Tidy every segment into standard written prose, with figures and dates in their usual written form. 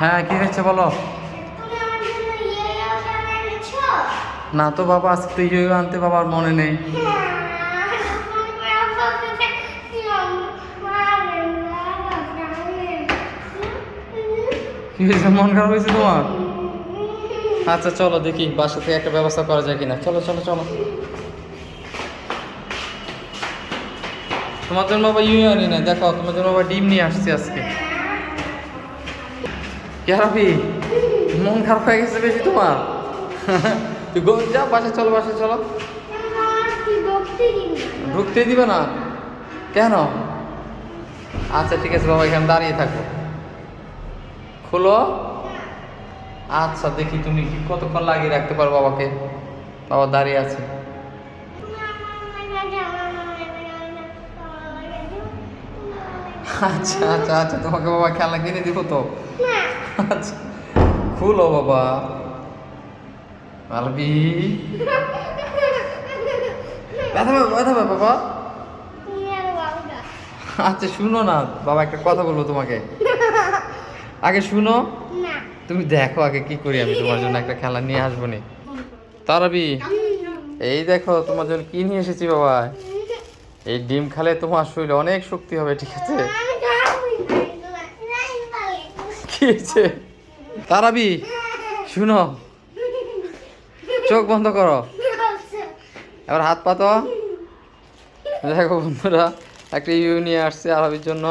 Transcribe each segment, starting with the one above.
হ্যাঁ, কি হয়েছে বলো? না তো বাবা, আজকে তো ইয়ে আনতে বাবার মনে নেই। কি হয়েছে, মন খারাপ হয়েছে তোমার? আচ্ছা চলো দেখি বাসা থেকে একটা ব্যবস্থা করা যায় কিনা। চলো চলো চলো। তোমার জন্য বাবা ইয়ে আনি না, দেখো তোমার জন্য বাবা ডিম নিয়ে আসছে আজকে। কি হারাবি, মন খারাপ হয়ে গেছে বেশি তোমার? তুই যা বাসা চলো, বাসা চলো। ঢুকতে দিবে না কেন? আচ্ছা ঠিক আছে বাবা, এখানে দাঁড়িয়ে থাকো। খোলো। আচ্ছা দেখি তুমি কতক্ষণ লাগিয়ে রাখতে পারো বাবাকে। বাবা দাঁড়িয়ে আছে। আচ্ছা আচ্ছা আচ্ছা, তোমাকে বাবা খেলনা কিনে দিব তো। আচ্ছা খুলো বাবা। আলবি ব্যথা পাবে, ব্যথা পাবে বাবা। আচ্ছা শুনো না বাবা, একটা কথা বলবো তোমাকে। আগে শুনো, তুমি দেখো আগে কি করি আমি তোমার জন্য একটা খেলা নিয়ে আসবো নি। তারাবি এই দেখো তোমার জন্য কি নিয়ে এসেছি বাবা। এই ডিম খেলে তোমার শরীরে অনেক শক্তি হবে, ঠিক আছে? কি হয়েছে? তারাবি শুনো, চোখ বন্ধ করো, এবার হাত পাতো। দেখো বন্ধুরা, একটা ইউ নিয়ে আসছে আরবির জন্য।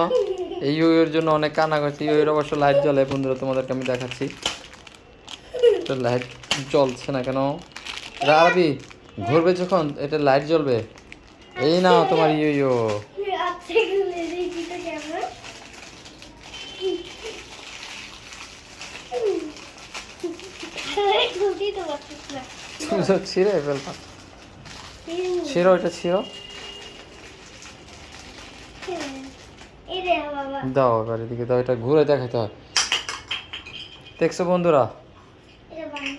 এই ইউর জন্য অনেক কান্না করছে। ইউর অবশ্য লাইট জ্বলে বন্ধুরা, তোমাদেরকে আমি দেখাচ্ছি। তো লাইট জ্বলছে না কেন? এটা আরবি ঘুরবে যখন এটা লাইট জ্বলবে। এই নাও তোমার ইউ। তুমি তো ছিঁড়ে ফেলবা। ছিঁড়ো, এটা ছিঁড়ো। দাও এবার এদিকে দাও, এটা ঘুরে দেখাতে হয়। দেখছো বন্ধুরা,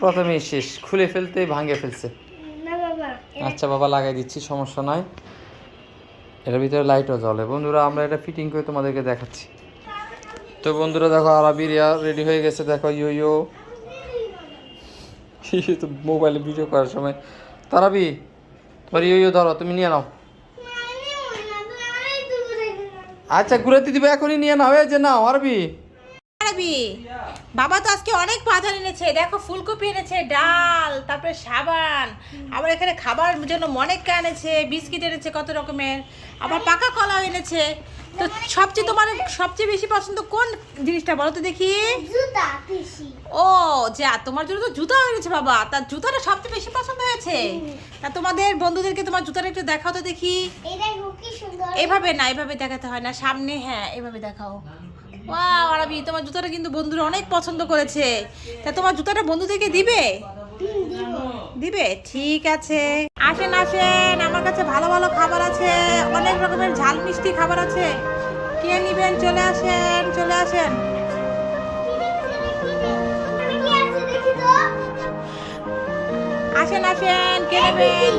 প্রথমে শেষ খুলে ফেলতেই ভাঙে ফেলছে। আচ্ছা বাবা লাগাই দিচ্ছি, সমস্যা নাই। এটার ভিতরে লাইটও জ্বলে বন্ধুরা, আমরা এটা ফিটিং করে তোমাদেরকে দেখাচ্ছি। তো বন্ধুরা দেখো, আরবির রেডি হয়ে গেছে। দেখো ইউ তো মোবাইলে ভিডিও করার সময়। তারাবি তোমার ইউ ধরো, তুমি নিয়ে নাও। আচ্ছা ঘুরাতে দিবে, এখনই নিয়ে নাও। এই যে নাও আরবি। আরবি বাবা তো আজকে অনেক বাজার এনেছে। দেখো ফুলকপি এনেছে, ডাল, তারপরে সাবান, আবার এখানে খাবার জন্য মনেকা এনেছে, বিস্কিট এনেছে কত রকমের, আবার পাকা কলাও এনেছে। তো তোমার সবচেয়ে বেশি পছন্দ কোন জিনিসটা বলো তো দেখি? জুতা বেশি। ও যা, তোমার জন্য তো জুতা এনেছে বাবা। তার জুতাটা সবচেয়ে বেশি পছন্দ হয়েছে। তা তোমাদের বন্ধুদেরকে তোমার জুতাটা একটু দেখাও তো দেখি। এই দেখো কি সুন্দর। এভাবে না, এভাবে দেখাতে হয় না, সামনে, হ্যাঁ এভাবে দেখাও। ওয়াও আরবি, তোমার জুতাটা কিন্তু বন্ধুরা অনেক পছন্দ করেছে। তা তোমার জুতাটা বন্ধুদেরকে দিবে? দিবে, ঠিক আছে। আসেন আসেন, আমার কাছে ভালো ভালো খাবার আছে, অনেক রকমের ঝাল মিষ্টি খাবার আছে। কে নিবেন? চলে আসেন, চলে আসেন। আসেন আসেন, কে নেবেন?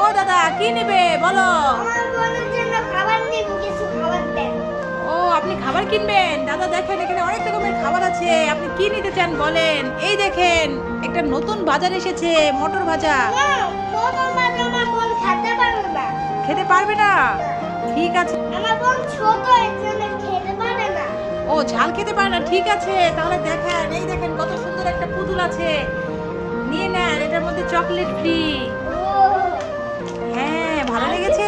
ও দাদা কি নেবে বলো? আমার বোনের জন্য খাবার নেব, কিছু খাবার দেন। ও আপনি খাবার কিনবেন? দাদা দেখেন এখানে অনেক রকমের খাবার আছে, আপনি কি নিতে চান বলেন। এই দেখেন একটা নতুন বাজার এসেছে, মটর ভাজা। মটর ভাজা আমার বোন খেতে পারবে না। খেতে পারবে না? ঠিক আছে। আমার বোন ছোট, এর জন্য খেতে পারে না। ও ঝাল খেতে পারে না, ঠিক আছে। তাহলে দেখেন, এই দেখেন কত সুন্দর একটা পুতুল আছে, নিয়ে নেন, এটার মধ্যে চকলেট ফ্রি। হ্যাঁ ভালো লেগেছে?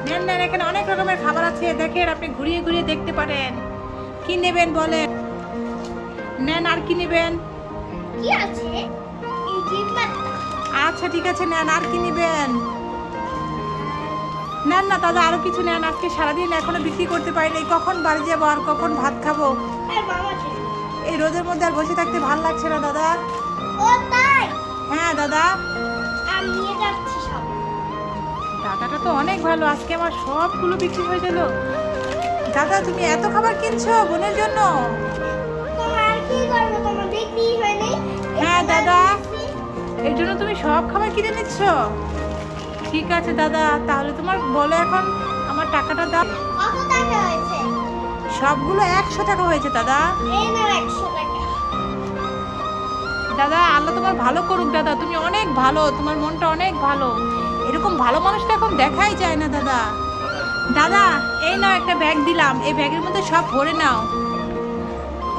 নেন নেন, এখানে অনেক রকমের খাবার আছে, দেখেন আপনি ঘুরিয়ে ঘুরিয়ে দেখতে পারেন। কি নেবেন বলেন? নেন, আর কি নেবেন? কি আছে? এই জিম্মা। আচ্ছা ঠিক আছে, নেন, আর কি নেবেন? নেন না দাদা, আরো কিছু নেন। আজকে সারাদিন এখনো বিক্রি করতে পারিনি, কখন বাড়ি যাবো আর কখন ভাত খাবো। আর মামা কে? এই রোদের মধ্যে আর বসে থাকতে ভালো লাগছে না দাদা। ও তাই? হ্যাঁ দাদা। আমি নিয়ে যাচ্ছি সব। দাদাটা তো অনেক ভালো, আজকে আমার সবগুলো বিক্রি হয়ে গেল। দাদা তুমি এত খাবার কিনছো বোনের জন্য? তোমার আর কি করবে, তোমার বিক্রি হয় নাই? হ্যাঁ দাদা, এর জন্য তুমি সব খাবার কিনে নিচ্ছ? ঠিক আছে দাদা, তাহলে তোমার বলো এখন আমার টাকাটা দাও। কত টাকা হয়েছে? সবগুলো 100 টাকা হয়েছে দাদা। এই না 100 টাকা। দাদা আল্লাহ তোমার ভালো করুক দাদা, তুমি অনেক ভালো, তোমার মনটা অনেক ভালো। এরকম ভালো মানুষটা এখন দেখাই যায় না দাদা। দাদা এই নাও একটা ব্যাগ দিলাম, এই ব্যাগের মধ্যে সব ভরে নাও।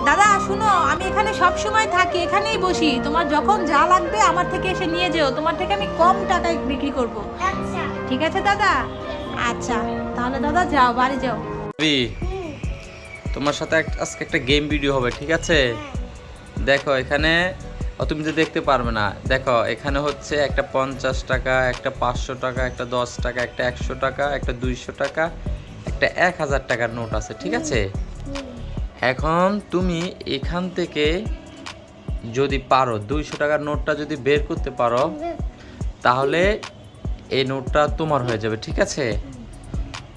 দাদা শুনো, আমি এখানে সব সময় থাকি, এখানেই বসি, তোমার যখন যা লাগবে আমার থেকে এসে নিয়ে যেও, তোমার থেকে আমি কম টাকায় বিক্রি করব। আচ্ছা। ঠিক আছে দাদা? আচ্ছা তাহলে দাদা যাও, বাড়ি যাও। তোমার সাথে আজকে একটা গেম ভিডিও হবে, ঠিক আছে? দেখো এখানে তুমি তো দেখতে পারবে না, দেখো এখানে হচ্ছে একটা 50 টাকা, একটা 500 টাকা, একটা 10 টাকা, একটা 100 টাকা, একটা 200 টাকা, একটা 1000 টাকার নোট আছে, ঠিক আছে? এখন তুমি এখান থেকে যদি পারো 200 টাকার নোটটা যদি বের করতে পারো, তাহলে এই নোটটা তোমার হয়ে যাবে, ঠিক আছে?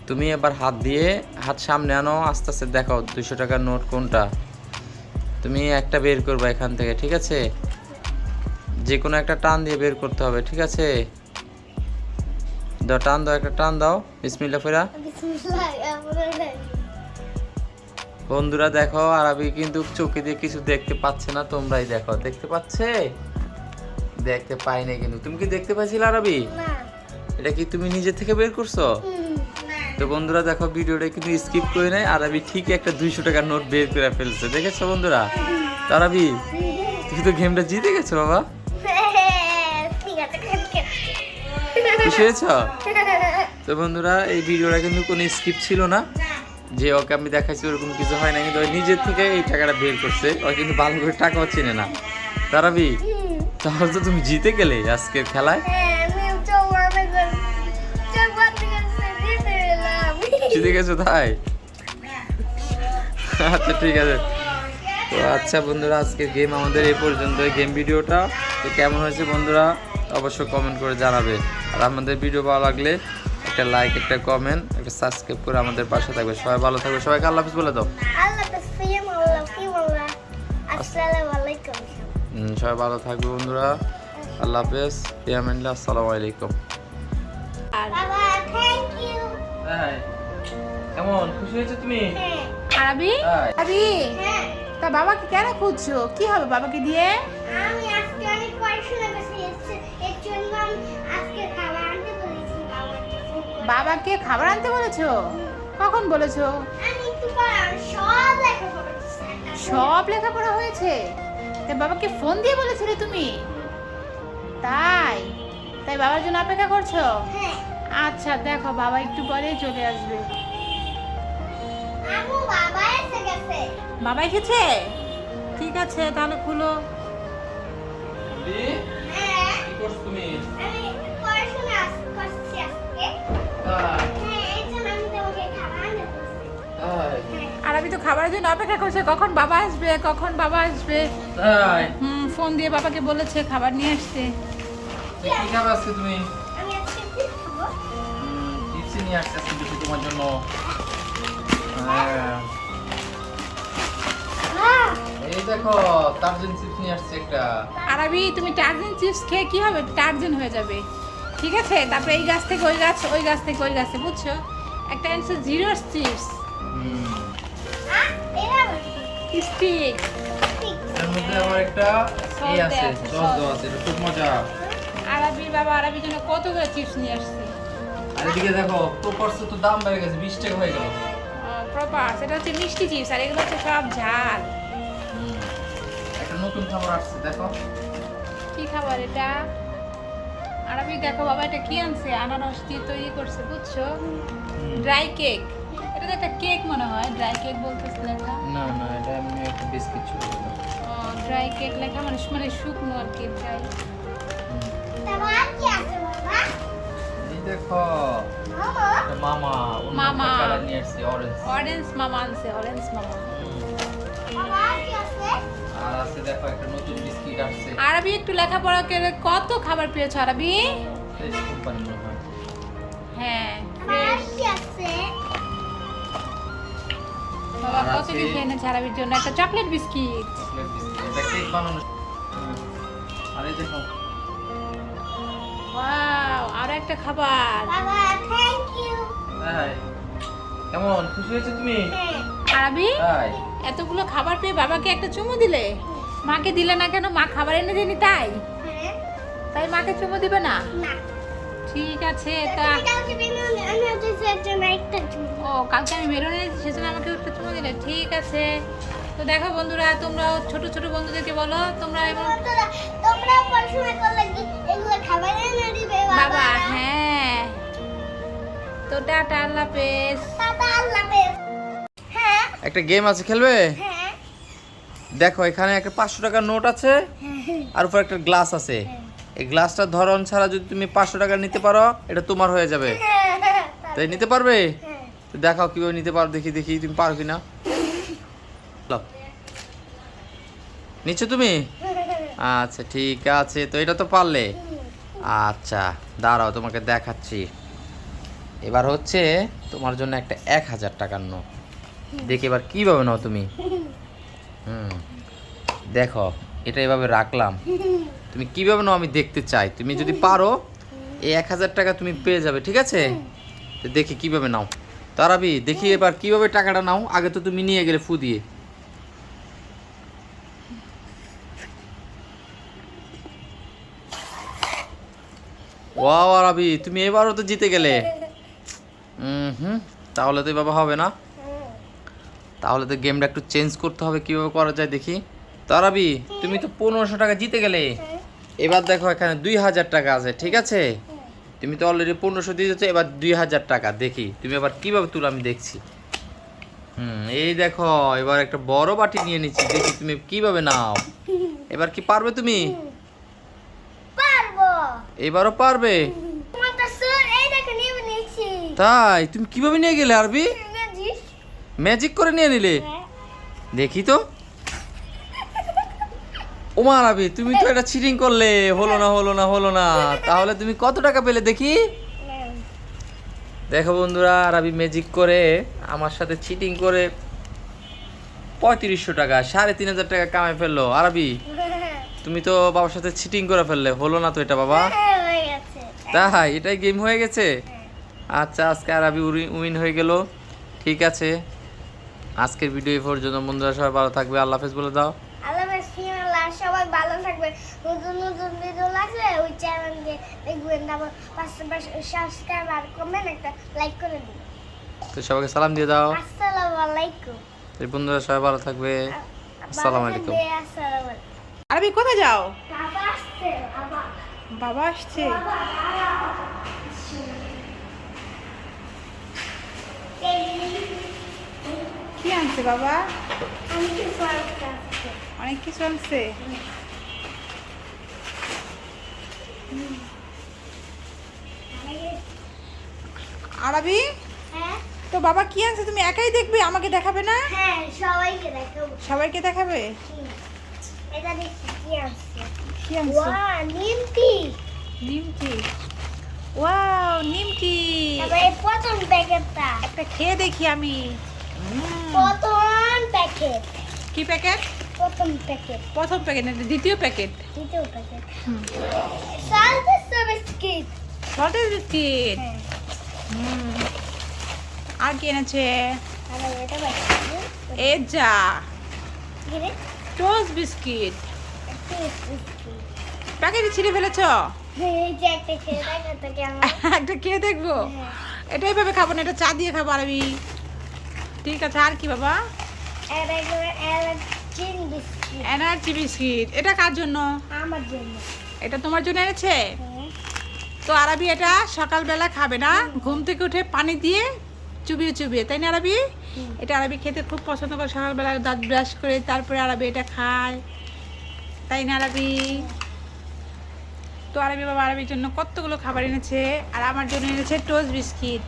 তুমি এবার হাত সামনে আনো, আস্তে আস্তে দেখো 200 টাকার নোট কোনটা। তুমি একটা বের করবে এখান থেকে, ঠিক আছে? যে কোনো একটা টান দিয়ে বের করতে হবে, ঠিক আছে? দাও, টান দাও, একটা টান দাও। বিসমিল্লাহ ফিরা। বিসমিল্লাহ আমরা বন্ধুরা দেখো, আরবি কিন্তু চোখে দিয়ে কিছু দেখতে পাচ্ছে না, তোমরাই দেখো। দেখতে পাচ্ছে? দেখতে পাই না কিন্তু। তুমি কি দেখতে পাইছিলে আরবি? না। এটা কি তুমি নিজে থেকে বের করছো? তো বন্ধুরা দেখো, ভিডিওটা কিন্তু স্কিপ করে নাই, আরবি ঠিক একটা 200 টাকার নোট বের করে ফেলছে, দেখেছো বন্ধুরা? তো আরবি তুমি তো গেমটা জিতে গেছো বাবা, ঠিক আছে, ঠিক আছে। খুশি হয়েছ? তো বন্ধুরা এই ভিডিওটা কিন্তু কোনো স্কিপ ছিল না, যে ওকে আমি দেখাইছি ওরকম কিছু হয় না, কিন্তু ওই নিজের থেকে এই টাকাটা বের করছে। ও কিন্তু ভালো করে টাকাও চেনে না। তারাবি তাহলে তো তুমি জিতে গেলে আজকের খেলায়, জিতে গেছো তাই? আচ্ছা ঠিক আছে। তো আচ্ছা বন্ধুরা, আজকের গেম আমাদের এই পর্যন্ত। গেম ভিডিওটা তো কেমন হয়েছে বন্ধুরা অবশ্যই কমেন্ট করে জানাবে। আর আমাদের ভিডিও ভালো লাগলে একটা লাইক, একটা কমেন্ট, একটা সাবস্ক্রাইব করে আমাদের পাশে থাকবে। সবাই ভালো থাকবে, সবাইকে আল্লাহ হাফেজ বলে দাও। আসসালামু আলাইকুম। সবাই ভালো থাকবে বন্ধুরা, আল্লাহ হাফেজ, ইয়ামিল্লাহ, আসসালামু আলাইকুম। বাবা থ্যাংক ইউ। কেমন খুশি হয়েছে তুমি? আরবি হ্যাঁ। আরবি হ্যাঁ, তা বাবাকে কেন খুঁজছো? কি হবে বাবাকে দিয়ে? আমি আজকে অনেক পড়াশোনা করছি, এর জন্য আমি আজকে খাবার আনতে বলেছি বাবাকে। বাবাকে খাবার আনতে বলেছো? কখন বলেছো? আমি একটু পর সব লেখাপড়া করছি। সব লেখাপড়া হয়েছে? তা বাবাকে ফোন দিয়ে বলেছিলে তুমি? তাই তাই বাবার জন্য অপেক্ষা করছো? হ্যাঁ, আচ্ছা দেখো, বাবা একটু পরেই চলে আসবে। আমু বাবা এসে গেছে। বাবা এসেছে? ঠিক আছে তাহলে খুলো। হ্যাঁ, কি করছো তুমি? আমি পড়াশোনা করছি আজকে। হ্যাঁ, এই জন্য আমি তোমাকে খাবার আনতে বলেছি। হ্যাঁ, আর আমি তো খাবারের জন্য অপেক্ষা করছে, কখন বাবা আসবে, কখন বাবা আসবে। তাই ফোন দিয়ে বাবাকে বলেছে খাবার নিয়ে আসতে। কি খাবে আজকে তুমি? আমি আজকে কি খাবো? চিপস নিয়ে আসছে আজকে তোমার জন্য। হ্যাঁ, এই দেখো টার্জেন চিপস নিয়ে আসছে একটা। আরবি তুমি টার্জেন চিপস খেয়ে কি হবে? টার্জেন হয়ে যাবে, ঠিক আছে? তারপরে এই গাছ থেকে ওই গাছ, ওই গাছ থেকে ওই গাছে, বুঝছো? একটা আনছে জিরো চিপস এরা আবার কি? স্টিক। ঠিক। এর মধ্যে আবার একটা এই আছে, সস দেওয়া আছে, এটা খুব মজা। আরবি বাবা আরবির জন্য কতগুলো চিপস নিয়ে আসছে। আর এদিকে দেখো প্রপারসে তো দাম বেড়ে গেছে, 20 টাকা হয়ে গেল। প্রপার সেটা হচ্ছে মিষ্টি চিপস, আর এগুলো হচ্ছে সব ঝাল। একটা নতুন খাবার আসছে দেখো। কি খাবার এটা? আরবি দেখো বাবা এটা কি আনছে, আনারস দিয়ে তৈরি করছে, বুঝছো? Dry cake. এটা তো একটা কেক মনে হয়, ড্রাই কেক বলতেছে লেখা। না না, এটা এমনি একটা বিস্কিট ছিল। ড্রাই কেক লেখা মানে মানে শুকনো আর কি, ড্রাই। তারপর আর কি আছে বাবা? এই দেখো মামা, এটা মামা মামা। কালার নিয়ে আসছে, অরেঞ্জ। অরেঞ্জ মামা আনছে, অরেঞ্জ মামা। বাবা আর কি আছে? আর আছে দেখো একটা নতুন বিস্কিট আসছে, আরবি একটু লেখাপড়া করে কত খাবার পেয়েছো আরবি? ফ্রেশ কোম্পানি মনে হয়। হ্যাঁ বাবা আর ফ্রেশ। কি আছে? বাবা আর কত আছে- কিছু এনেছে আরবির জন্য, একটা চকলেট বিস্কিট। চকলেট বিস্কিট, এটা কেক বানানো। আর এই দেখো ওয়াও, আরো একটা খাবার। বাবা থ্যাংক ইউ। তাই কেমন খুশি হয়েছে তুমি? হ্যাঁ, আরবি তাই এতগুলো খাবার পেয়ে বাবাকে একটা চুমু দিলে, মাকে দিলে না কেন? মা খাবার এনে দেয়নি তাই? হ্যাঁ তাই মাকে চুমু দিবে না? না ঠিক আছে তা। তুমি কালকে বেলুন আমি হচ্ছে জন্য একটা চুমু ও কালকে আমি বেরোনে সেজন্য আমাকে একটা চুমু দিলে, ঠিক আছে। তো দেখো বন্ধুরা, তোমরাও ছোট ছোট বন্ধুদেরকে বলো তোমরা এবং বন্ধুরা, তোমরা পড়াশোনা করলে কি এগুলো খাবার এনে দিবে বাবা। হ্যাঁ, তো টাটা, আল্লাহ হাফেজ। টাটা আল্লাহ হাফেজ। হ্যাঁ একটা গেম আছে, খেলবে? হ্যাঁ দেখো এখানে একটা 500 টাকার নোট আছে আর উপর একটা গ্লাস আছে। এই গ্লাসটার ধরন ছাড়া যদি তুমি 500 টাকা নিতে পারো এটা তোমার হয়ে যাবে। তাই নিতে পারবে? তো দেখাও কিভাবে নিতে পারো, দেখি দেখি তুমি পারো কিনা। লাও। নিচ্ছ তুমি? আচ্ছা ঠিক আছে, তো এটা তো পারলে। আচ্ছা দাঁড়াও তোমাকে দেখাচ্ছি। এবার হচ্ছে তোমার জন্য একটা 1000 টাকার নোট। দেখি এবার কিভাবে নাও তুমি। দেখো এটা এভাবে রাখলাম, তুমি কিভাবে নাও আমি দেখতে চাই। তুমি যদি পারো এই 1000 টাকা তুমি পেয়ে যাবে, ঠিক আছে? তো দেখি কিভাবে নাও। তারাবি দেখি এবার কিভাবে টাকাটা নাও। আগে তো তুমি নিয়ে গেলে ফু দিয়ে। ওয়াও আরাবি, তুমি এবারও তো জিতে গেলে। তাহলে তো এভাবে হবে না, তাহলে তো গেমটা একটু চেঞ্জ করতে হবে। কিভাবে করা যায় দেখি। তারাবি তুমি তো 1500 টাকা জিতে গেলে। এবার দেখো এখানে 2000 টাকা আছে, ঠিক আছে? তুমি তো অলরেডি 1500 দিয়ে দিচ্ছ, এবার 2000 টাকা। দেখি তুমি এবার কিভাবে তুলো, আমি দেখছি। এই দেখো এবার একটা বড় বাটি নিয়ে নিচ্ছি, দেখি তুমি কিভাবে নাও। এবার কি পারবে তুমি? পারবো। এবারও পারবে? তোমার তো স্যার এই দেখো নিয়ে নিয়েছি। তাই তুমি কিভাবে নিয়ে গেলে আরবি? ম্যাজিক। ম্যাজিক করে নিয়ে নিলে? হ্যাঁ। দেখি তো। ওমা আরবি তুমি তো এটা চিটিং করলে। হলো না হলো না হলো না। তাহলে তুমি কত টাকা পেলে দেখি? দেখো বন্ধুরা, আরবি ম্যাজিক করে আমার সাথে চিটিং করে 3500 টাকা, 3500 টাকা কামাই ফেললো। আরবি তুমি তো বাবার সাথে চিটিং করে ফেললে। হলো না তো এটা বাবা। হয়ে গেছে। তাই এটাই গেম হয়ে গেছে। আচ্ছা আজকে আরবি উইন হয়ে গেল। ঠিক আছে, আজকের ভিডিও এই পর্যন্ত। বন্ধুরা সবাই ভালো থাকবে, আল্লাহ হাফেজ বলে দাও। আল্লাহ হাফেজ, সবাই ভালো থাকবে। নতুন নতুন ভিডিও লাগলে ওই চ্যানেলকে দেখবেন, তারপর পাশে সাবস্ক্রাইব আর কমেন্ট একটা লাইক করে দিন। তো সবাইকে সালাম দিয়ে দাও। আসসালামু আলাইকুম। এই বন্ধুরা সবাই ভালো থাকবে। আসসালামু আলাইকুম। আসসালামু আলাইকুম। আরবি কোথায় যাও? বাবা আসছে, বাবা। বাবা আসছে। কি আনছে বাবা? আমি কিছু আসছে। অনেক কিছু আনছে। আরবি হ্যাঁ তো বাবা কি আনছে তুমি একাই দেখবে, আমাকে দেখাবে না? হ্যাঁ সবাইকে দেখাবো। সবাইকে দেখাবে। এটা দেখি কি আসছে। কি আনছে? ওয়াও, নিমকি। নিমকি। ওয়াও নিমকি। তারপরে প্রথম প্যাকেটটা। একটা খেয়ে দেখি আমি। প্রথম প্যাকেট। কি প্যাকেট? প্রথম প্যাকেট। প্রথম প্যাকেট না, দ্বিতীয় প্যাকেট। দ্বিতীয় প্যাকেট। সালটের বিস্কিট। সল্টের বিস্কিট। হ্যাঁ। আর কি এনেছে? আর এটা বাকি। এ যা কি রে? Toast biscuit. বিস্কিট। প্যাকেটে ছিঁড়ে ফেলেছ? এই যে একটা খেয়ে দেখো তো কেমন। একটা খেয়ে দেখবো। এটা এইভাবে খাবো না, এটা চা দিয়ে খাবো আরবি। ঠিক আছে, আর কি বাবা? চিন বিস্কিট। Energy biscuit. এটা কার জন্য? আমার জন্য। এটা তোমার জন্য এনেছে? হ্যাঁ। তো আরবি এটা সকালবেলা খাবে না, ঘুম থেকে উঠে পানি দিয়ে চুবিয়ে চুবিয়ে, তাই না আরবি? এটা আরবি খেতে খুব পছন্দ করে, সকালবেলা দাঁত ব্রাশ করে তারপরে আরবি এটা খায়, তাই না আরবি? তো আরবি বাবা আরবির জন্য কতগুলো খাবার এনেছে, আর আমার জন্য এনেছে টোস্ট বিস্কিট।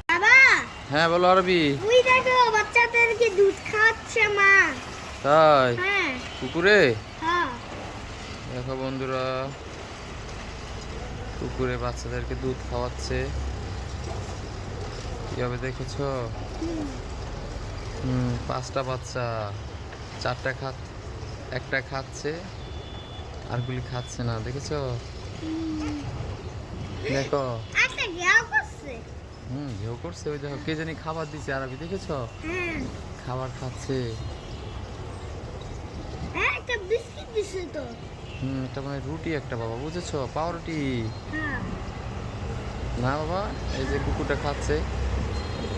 বাবা, হ্যাঁ বলো আরবি। তুই দেখো বাচ্চাদেরকে দুধ খাওয়াচ্ছে মা। তাই হ্যাঁ কুকুরে? হ্যাঁ। দেখো বন্ধুরা, কুকুরে বাচ্চাদেরকে দুধ খাওয়াচ্ছে। কিভাবে দেখেছো? 5টা বাচ্চা, 4টা একটা খাচ্ছে আরগুলি খাচ্ছে না, দেখেছো? দেখো একটা গ্যাও করছে। ঝেউ করছে। ওই দেখো কে জানি খাবার দিছে আরবি, দেখেছো? হ্যাঁ খাবার খাচ্ছে। হ্যাঁ একটা বিস্কিট দিছে তো। এটা মানে রুটি একটা বাবা, বুঝেছো? পাউরুটি হ্যাঁ না বাবা, এই যে কুকুরটা খাচ্ছে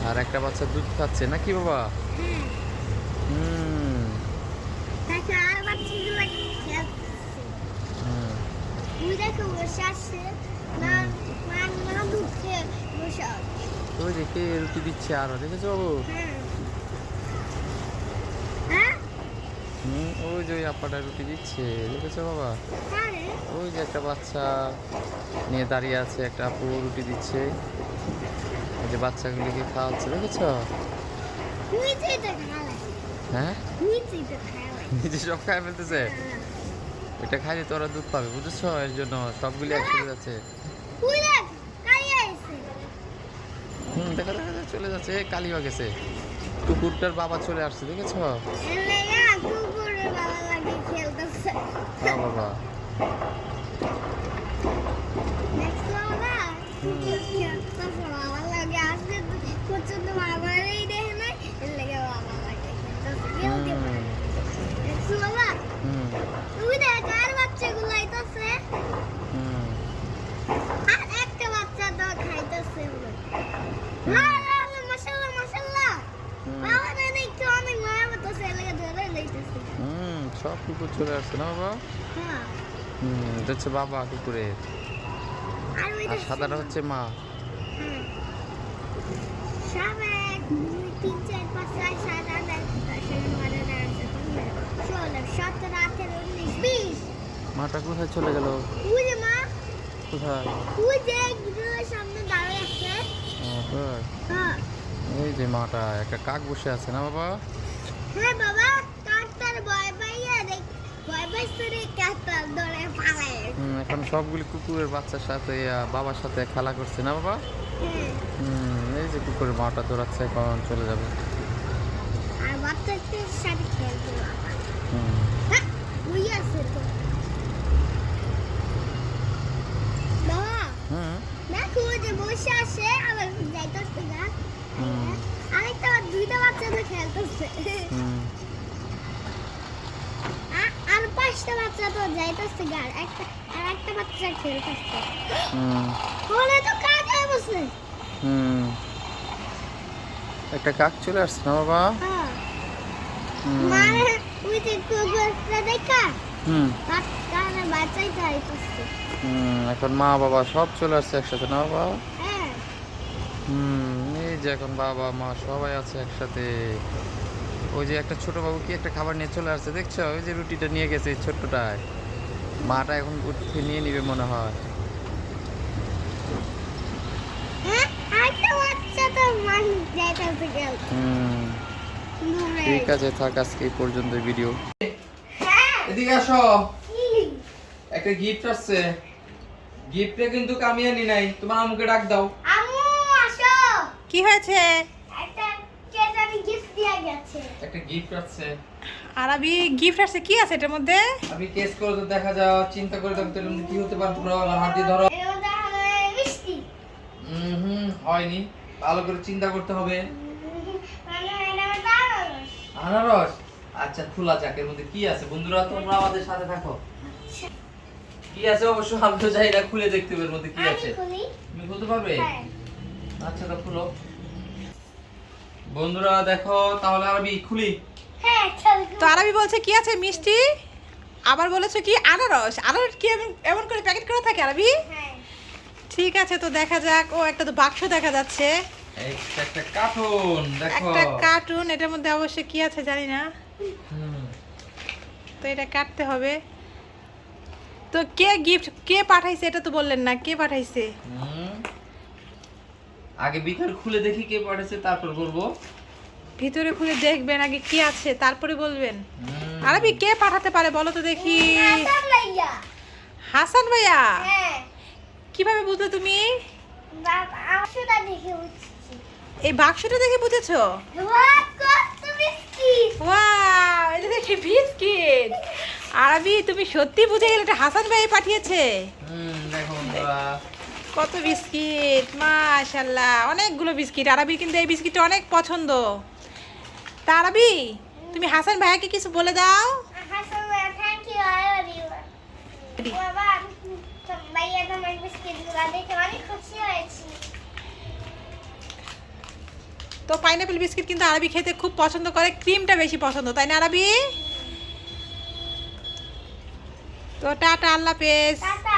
আর একটা বাচ্চা দুধ খাচ্ছে নাকি বাবা? হ্যাঁ হুম দেখো আর বাচ্চাগুলো খেলছে। হুম তুই দেখো বসে আছে না, মা না দুধ খেয়ে বসে আছে। ওই যে কে রুটি দিচ্ছে আরো, দেখেছো বাবু? হ্যাঁ হ্যাঁ ওই যে ওই আপাটা রুটি দিচ্ছে, দেখেছো বাবা? আরে ওই যে একটা বাচ্চা নিয়ে দাঁড়িয়ে আছে, একটা আপু রুটি দিচ্ছে, ওই যে বাচ্চাগুলিকে খাওয়াচ্ছে, দেখেছো? তুই যে এটা খাওয়াই, হ্যাঁ তুই যে এটা খাওয়াই। নিজে সব খাই ফেলতেছে। এটা খাইলে তো ওরা দুধ পাবে, বুঝেছো? এর জন্য সবগুলি একসাথে যাচ্ছে। তুই দেখ কাই আইছে। দেখা দেখা দেখা চলে যাচ্ছে, কালিমা গেছে। কুকুরটার বাবা চলে আসছে, দেখেছো? এলে না কুকুরের বাবা লাগে খেলতেছে। হ্যাঁ বাবা। নেক্সট বাবা কুকুর খেলতেছে বাবা লাগে আসবে পছন্দ বাবারই দেখে না, এর লাগে বাবা লাগে খেলতেছে। খেলতে পারে। নেক্সট বাবা হুম তুই দেখ আর বাচ্চাগুলো আইতাছে। হুম আর একটা বাচ্চা তো খাইতেছে বলে। মাশাআল্লাহ মাশাআল্লাহ। বাবা না একটু অনেক মায়া করতেছে, এর লাগে ধরে লইতেছে। সব কুকুর চলে আসছে না বাবা? হ্যাঁ এটা হচ্ছে বাবা কুকুরের, আর ওই আর সাদাটা হচ্ছে মা। হ্যাঁ সব 1 2 3 4 5 6 7 8 9 10 11 12 13 14 15 16 17 18 19 20। মাটা কোথায় চলে গেল? ওই যে মা, কোথায়? ওই যে গ্রিলের সামনে দাঁড়িয়ে আছে। তাই? হ্যাঁ এই যে মাটা, একটা কাক বসে আছে না বাবা? হ্যাঁ বাবা, কাকটার ভয় পাইয়া দেখ, ভয় পাইছে রে কাকটা ধরে পালায়। এখন সবগুলি কুকুরের বাচ্চার সাথে বাবার সাথে খেলা করছে না বাবা? হ্যাঁ এই যে কুকুরের মাটা দৌড়াচ্ছে, এখন চলে যাবে। আর বাচ্চাদের সাথে খেলতে বাবা। হুম হ্যাঁ ওই আছে তো বাবা, হুম দেখো ওই যে বসে আছে আবার যাইতেছে না। হুম আরেকটা দুইটা বাচ্চা তো খেলতেছে। হুম আর 5টা বাচ্চা তো যাইতেছে গার, আর একটা বাচ্চা খেলতেছে। হুম ওরে তো কাজ হয়ে বসে। হুম একটা কাক চলে আসছে না বাবা? হ্যাঁ হুম মানে ওই যে কুকুরটা দেখা হুম বাচ্চারা বাচ্চাই খাইতেছে। এখন মা বাবা সব চলে আসছে একসাথে না বাবা? হ্যাঁ এই যে এখন বাবা মা সবাই আছে একসাথে। ওই যে একটা ছোট বাবু কি একটা খাবার নিয়ে চলে আসছে, দেখছো? ওই যে রুটিটা নিয়ে গেছে এই ছোট্টটায়, মাটা এখন উঠে নিয়ে নিবে মনে হয়। হ্যাঁ আরেকটা বাচ্চা তো মানুষ যাইতেছে খেলতে। ঠিক আছে, থাক আজকে এই পর্যন্ত ভিডিও। হ্যাঁ এদিকে আসো, কি? একটা গিফট আসছে। গিফটে কিন্তু আমি আনি নাই, তোমার আম্মুকে ডাক দাও। আম্মু আসো, কি হয়েছে? একটা কেক আমি গিফট দিয়া গেছে। একটা গিফট আসছে। আরবি গিফট আছে, কি আছে এটার মধ্যে? আমি কেস করে তো দেখা যাও, চিন্তা করে দেখো তো কি হতে পারে। তোমরা আমার হাত দিয়ে ধরো। এর মধ্যে হলো মিষ্টি। হয়নি, ভালো করে চিন্তা করতে হবে। মানে এটা মধ্যে আনারস। আনারস? আচ্ছা খোলা যাক, এর মধ্যে কি আছে। বন্ধুরা তোমরা আমাদের সাথে থাকো। কি আছে অবশ্য আমি তো জানি না, খুলে দেখতে হবে এর মধ্যে কি আছে। আমি খুলি। তুমি খুলতে পারবে? হ্যাঁ আচ্ছা তো খুলো। বন্ধুরা দেখো তাহলে আমি খুলি। হ্যাঁ চল। তো আরবি বলছে কি আছে? মিষ্টি। আবার বলেছে কি আনারস। আনারস কি এমন করে প্যাকেট করা থাকে আরবি? হ্যাঁ ঠিক আছে, তো দেখা যাক। ও একটা তো বাক্স দেখা যাচ্ছে, একটা কার্টুন দেখো। একটা কার্টুন। এটার মধ্যে অবশ্য কি আছে জানি না, হুম, তো এটা কাটতে হবে। তো কে গিফট কে পাঠাইছে এটা তো বললেন না, কে পাঠাইছে? হুম। আগে ভিতর খুলে দেখি কে পাঠিয়েছে, তারপর বলবো। ভিতরে খুলে দেখবেন আগে কি আছে, তারপরে বলবেন। হুম। আরবি কে পাঠাতে পারে বলো তো দেখি? হাসান ভাইয়া। হাসান ভাইয়া। হ্যাঁ কিভাবে বুঝলে তুমি? বাবা আমসুটা দেখে বুঝছি। এই বাক্সটা দেখে বুঝেছো? বাহ কত বিস্কিট। ওয়াও, এটা দেখি বিস্কিট। আরবি তুমি সত্যি বুঝে গেলে এটা হাসান ভাই পাঠিয়েছে। দেখো বন্ধুরা, কত বিস্কিট, মাশাআল্লাহ, অনেকগুলো বিস্কিট। আরবি কিন্তু এই বিস্কিটটা অনেক পছন্দ। তা আরবি, তুমি হাসান ভাইয়াকে কিছু বলে দাও। হাসান ভাইয়া, thank you, I love you. বাবা, ভাইয়া তোমার বিস্কিটগুলো দেখে অনেক খুশি হয়েছি। তো পাইনাপেল বিস্কিট কিন্তু আরবি খেতে খুব পছন্দ করে, ক্রিমটা বেশি পছন্দ, তাই না আরবি? তো টাটা, আল্লাহ হাফেজ। টাটা।